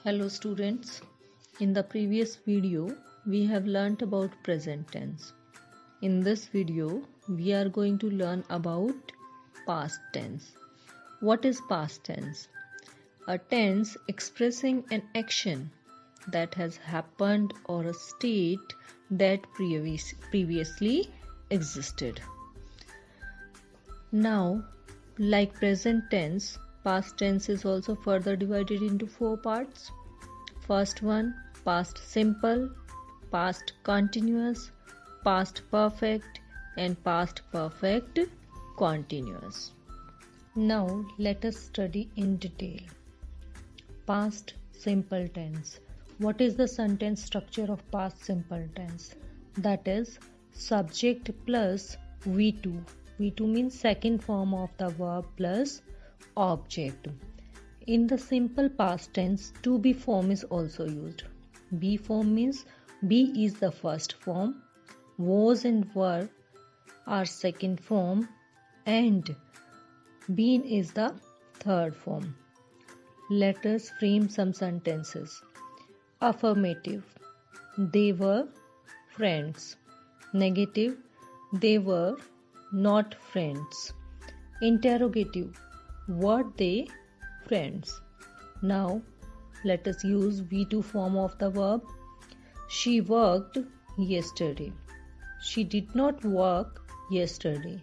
Hello students, in the previous video we have learnt about present tense. In this video we are going to learn about past tense. What is past tense? A tense expressing an action that has happened or a state that previously existed. Now, like present tense, past tense is also further divided into 4 parts. First one, past simple, past continuous, past perfect and past perfect continuous. Now let us study in detail. Past simple tense. What is the sentence structure of past simple tense? That is subject plus V2. V2 means second form of the verb plus object. In the simple past tense, to be form is also used. Be form means be is the first form, was and were are second form, and been is the third form. Let us frame some sentences. Affirmative, they were friends. Negative, they were not friends. Interrogative, were they friends? Now let us use V2 form of the verb. She worked yesterday. She did not work yesterday.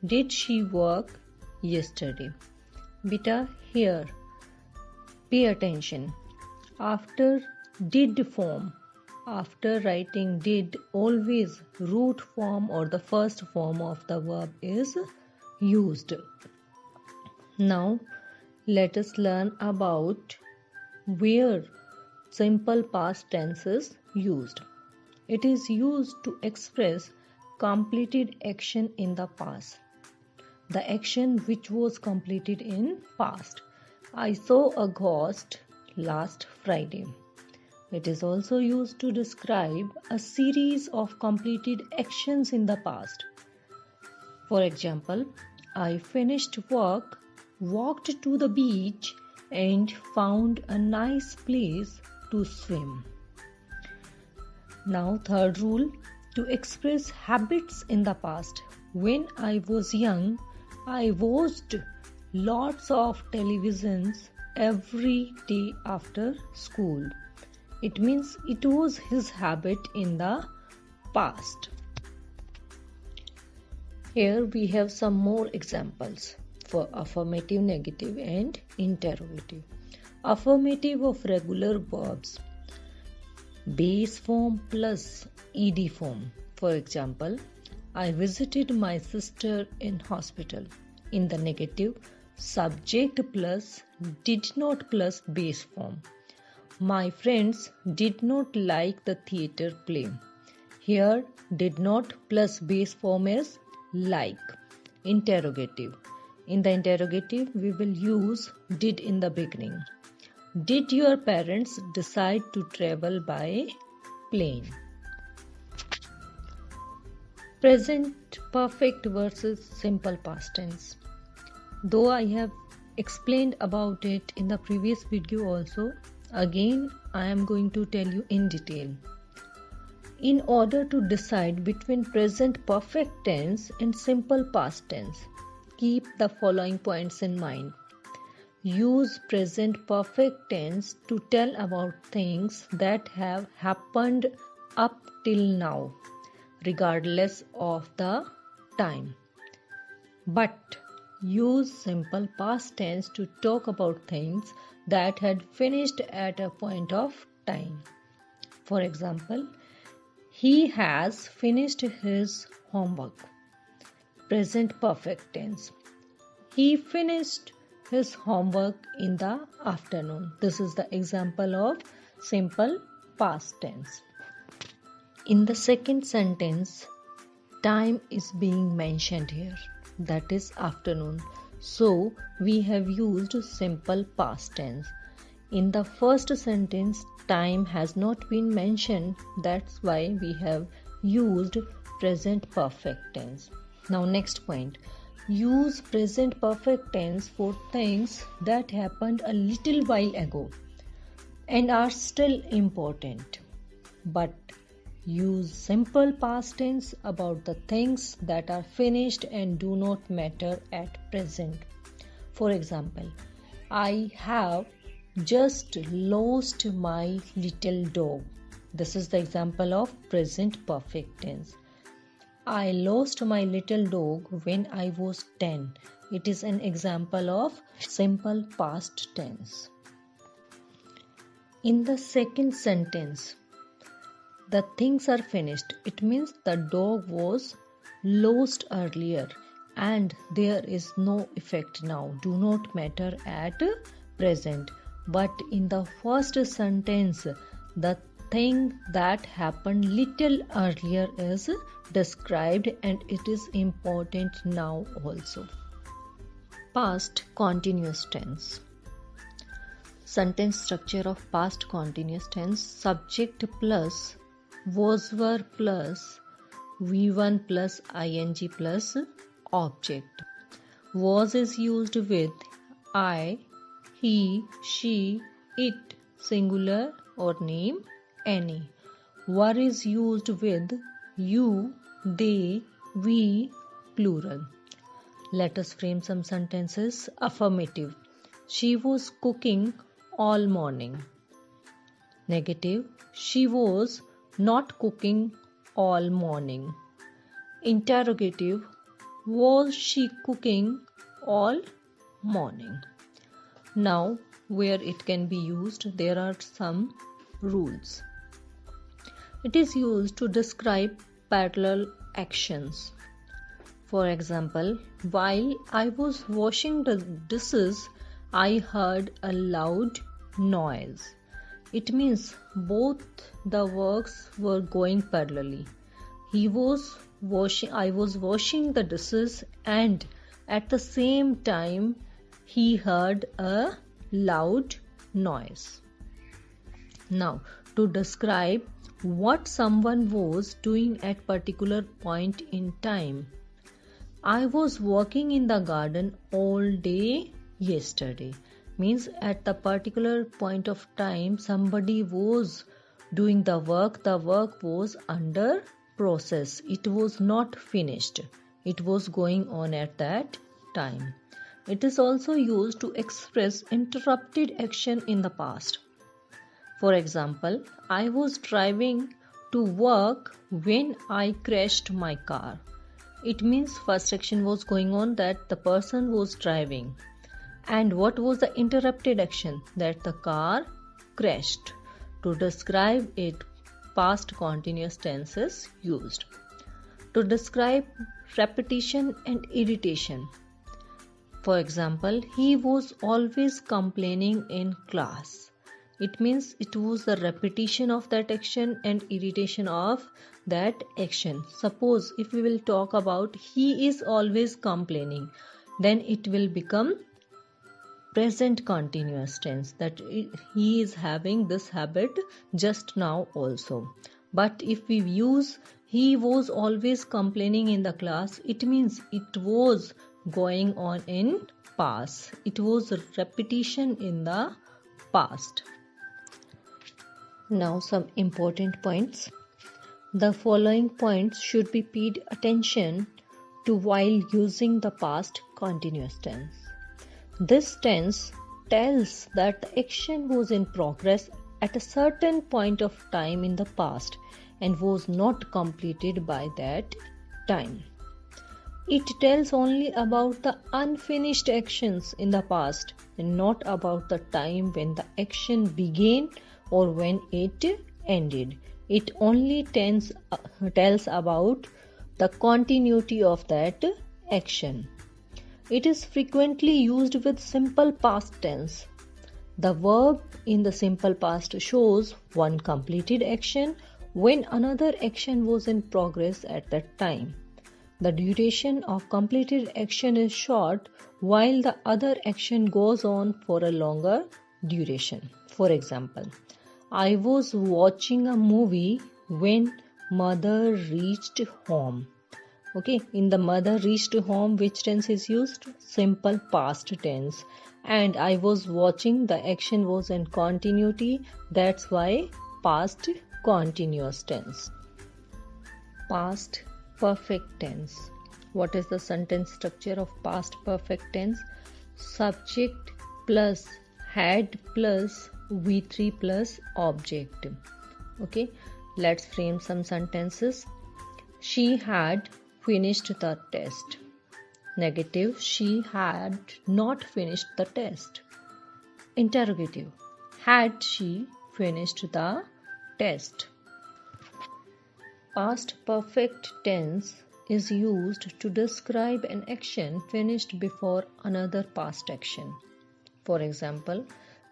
Did she work yesterday? Beta, here pay attention. After did form, after writing did, always root form or the first form of the verb is used. Now let us learn about where simple past tense is used. It is used to express completed action in the past. The action which was completed in past. I saw a ghost last Friday. It is also used to describe a series of completed actions in the past. For example, I finished work, walked to the beach, and found a nice place to swim. Now, third rule, to express habits in the past. When I was young, I watched lots of televisions every day after school. It means it was his habit in the past. Here we have some more examples for affirmative, negative and interrogative. Affirmative of regular verbs. Base form plus ed form. For example, I visited my sister in hospital. In the negative, subject plus did not plus base form. My friends did not like the theatre play. Here, did not plus base form is like. Interrogative. In the interrogative, we will use did in the beginning. Did your parents decide to travel by plane? Present perfect versus simple past tense. Though I have explained about it in the previous video also, again I am going to tell you in detail. In order to decide between present perfect tense and simple past tense, keep the following points in mind. Use present perfect tense to tell about things that have happened up till now, regardless of the time. But use simple past tense to talk about things that had finished at a point of time. For example, he has finished his homework. Present perfect tense. He finished his homework in the afternoon. This is the example of simple past tense. In the second sentence, time is being mentioned here. That is afternoon. So we have used simple past tense. In the first sentence, time has not been mentioned. That's why we have used present perfect tense. Now next point. Use present perfect tense for things that happened a little while ago. and are still important. But use simple past tense about the things that are finished and do not matter at present. For example, I have just lost my little dog. This is the example of present perfect tense. I lost my little dog when I was 10. It is an example of simple past tense. In the second sentence, the things are finished. It means the dog was lost earlier and there is no effect now. Do not matter at present. But in the first sentence, the thing that happened little earlier is described and it is important now also. Past continuous tense. Sentence structure of past continuous tense: subject plus was were plus V1 plus ing plus object. Was is used with I, he, she, it, singular or name, any. Were is used with you, they, we, plural. Let us frame some sentences. Affirmative: she was cooking all morning. Negative: she was not cooking all morning. Interrogative: was she cooking all morning? Now, where it can be used, there are some rules. It is used to describe parallel actions. For example, while I was washing the dishes, I heard a loud noise. It means both the works were going parallelly. I was washing the dishes and at the same time he heard a loud noise. Now, to describe what someone was doing at particular point in time. I was working in the garden all day yesterday. Means at the particular point of time somebody was doing the work was under process. It was not finished. It was going on at that time. It is also used to express interrupted action in the past. For example, I was driving to work when I crashed my car. It means first action was going on, that the person was driving. And what was the interrupted action? That the car crashed. To describe it, past continuous tense is used. To describe repetition and irritation. For example, he was always complaining in class. It means it was the repetition of that action and irritation of that action. Suppose if we will talk about he is always complaining, then it will become present continuous tense, that he is having this habit just now also. But if we use he was always complaining in the class, it means it was going on in past. It was a repetition in the past. Now some important points. The following points should be paid attention to while using the past continuous tense. This tense tells that the action was in progress at a certain point of time in the past and was not completed by that time. It tells only about the unfinished actions in the past and not about the time when the action began or when it ended. It only tells about the continuity of that action. It is frequently used with simple past tense. The verb in the simple past shows one completed action when another action was in progress at that time. The duration of completed action is short while the other action goes on for a longer duration. For example, I was watching a movie when mother reached home. Okay, in the mother reached home, which tense is used? Simple past tense. And I was watching, the action was in continuity, that's why past continuous tense. Past perfect tense. What is the sentence structure of past perfect tense? Subject plus had plus V3 plus object. Okay, let's frame some sentences. She had finished the test. Negative, she had not finished the test. Interrogative, had she finished the test? Past perfect tense is used to describe an action finished before another past action. For example,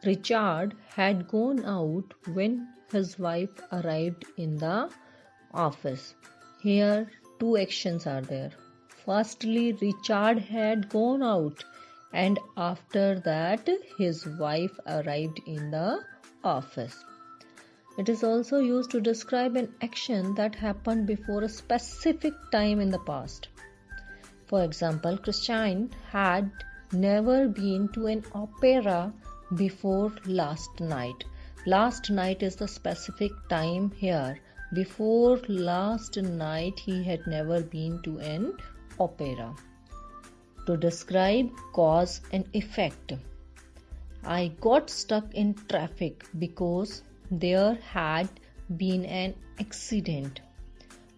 Richard had gone out when his wife arrived in the office. Here, two actions are there. Firstly, Richard had gone out, and after that, his wife arrived in the office. It is also used to describe an action that happened before a specific time in the past. For example, Christine had never been to an opera before last night. Last night is the specific time here. Before last night, he had never been to an opera. To describe cause and effect, I got stuck in traffic because there had been an accident.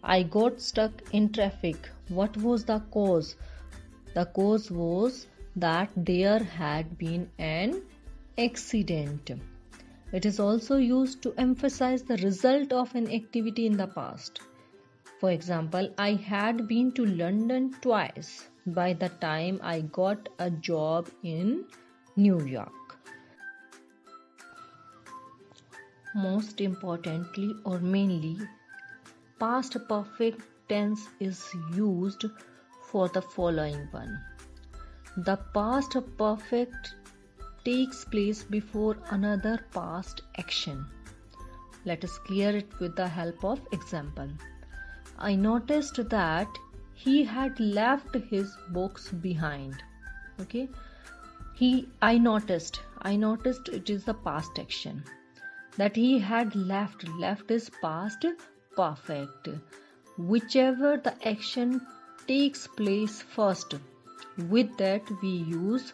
I got stuck in traffic. What was the cause? The cause was that there had been an accident. It is also used to emphasize the result of an activity in the past. For example, I had been to London twice by the time I got a job in New York. Most importantly or mainly, past perfect tense is used for the following one. The past perfect takes place before another past action. Let us clear it with the help of example. I noticed that he had left his books behind. Okay, I noticed it is the past action. That he had left is past perfect. Whichever the action takes place first, with that we use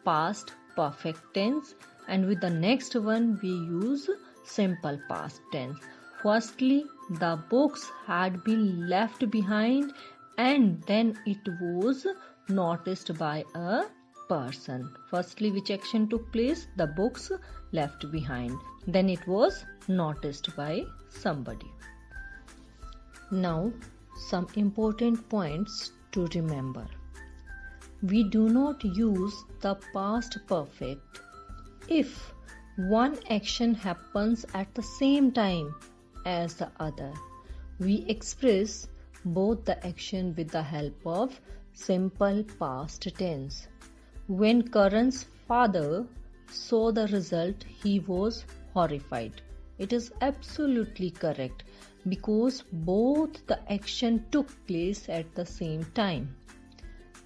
past perfect tense, and with the next one we use simple past tense. Firstly, the books had been left behind, and then it was noticed by a person. Firstly, which action took place? The books left behind. Then it was noticed by somebody. Now, some important points to remember. We do not use the past perfect if one action happens at the same time as the other. We express both the action with the help of simple past tense. When Karan's father saw the result, he was horrified. It is absolutely correct because both the action took place at the same time.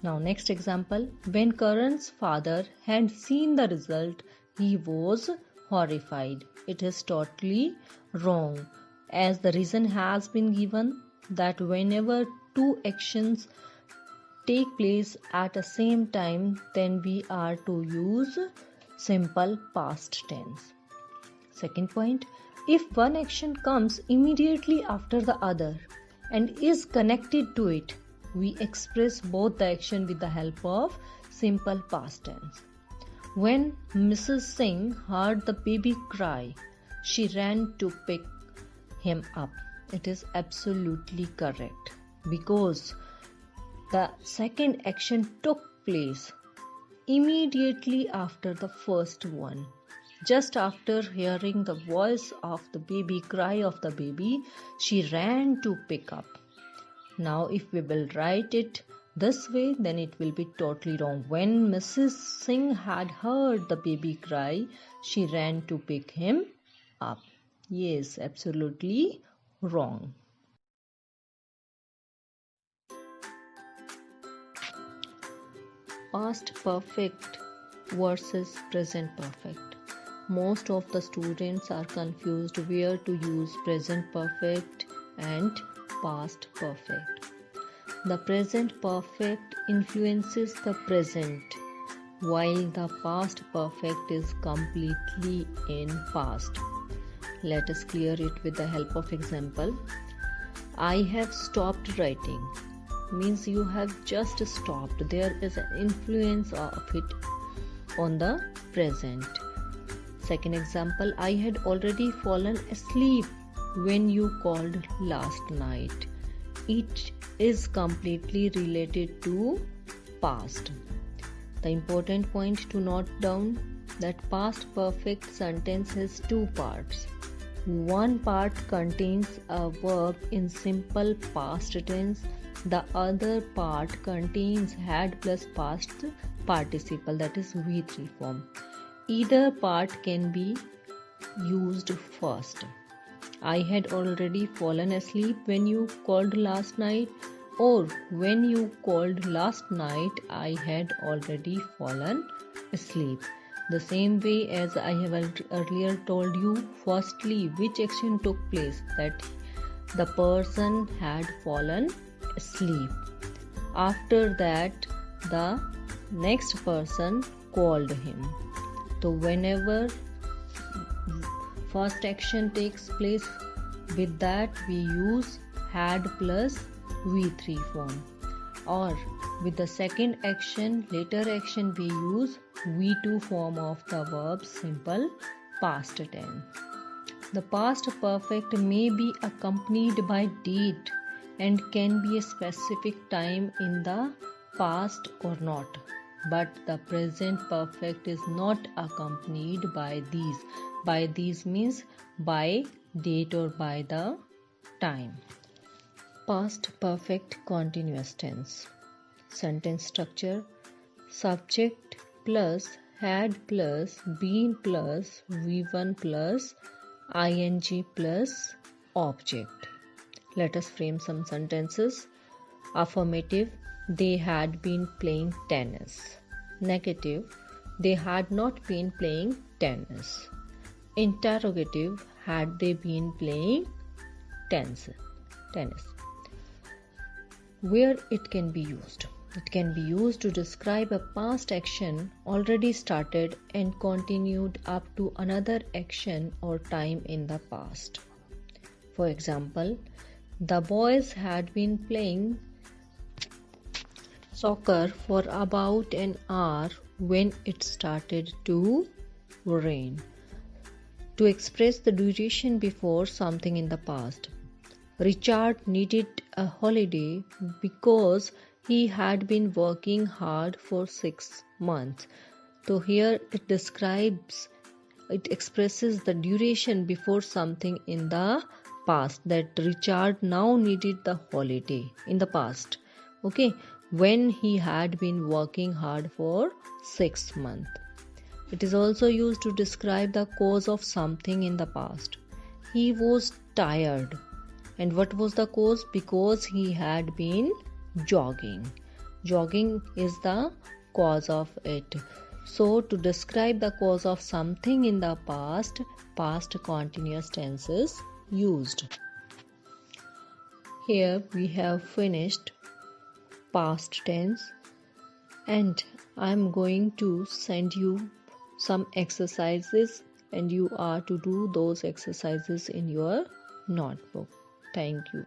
Now next example, when Karan's father had seen the result, he was horrified. It is totally wrong, as the reason has been given that whenever two actions take place at the same time, then we are to use simple past tense. Second point, if one action comes immediately after the other and is connected to it, we express both the action with the help of simple past tense. When Mrs. Singh heard the baby cry, she ran to pick him up. It is absolutely correct because the second action took place immediately after the first one. Just after hearing the voice of the baby, cry of the baby, she ran to pick up. Now, if we will write it this way, then it will be totally wrong. When Mrs. Singh had heard the baby cry, she ran to pick him up. Yes, absolutely wrong. past perfect versus present perfect. Most of the students are confused where to use present perfect and past perfect. The present perfect influences the present, while the past perfect is completely in past. Let us clear it with the help of example. I have stopped writing means you have just stopped. There is an influence of it on the present. Second example, I had already fallen asleep when you called last night. It is completely related to past. The important point to note down that past perfect sentence has two parts. One part contains a verb in simple past tense. The other part contains had plus past participle, that is V3 form. Either part can be used first. I had already fallen asleep when you called last night, or when you called last night I had already fallen asleep. The same way as I have earlier told you, firstly which action took place, that the person had fallen asleep. After that the next person called him. So whenever first action takes place, with that we use had plus V3 form, or with the second action, later action, we use V2 form of the verb simple past tense. The past perfect may be accompanied by date and can be a specific time in the past or not, but the present perfect is not accompanied by these. By these means by date or by the time. Past perfect continuous tense. Sentence structure: subject plus had plus been plus V1 plus ing plus object. Let us frame some sentences. Affirmative: they had been playing tennis. Negative: they had not been playing tennis. Interrogative: had they been playing tennis? Where it can be used? It can be used to describe a past action already started and continued up to another action or time in the past. For example, the boys had been playing soccer for about an hour when it started to rain. To express the duration before something in the past. Richard needed a holiday because he had been working hard for 6 months. So here it expresses the duration before something in the past, that Richard now needed the holiday in the past. Okay, when he had been working hard for 6 months. It is also used to describe the cause of something in the past. He was tired. And what was the cause? Because he had been jogging. Jogging is the cause of it. So to describe the cause of something in the past, past continuous tense is used. Here we have finished past tense, and I am going to send you some exercises, and you are to do those exercises in your notebook. Thank you.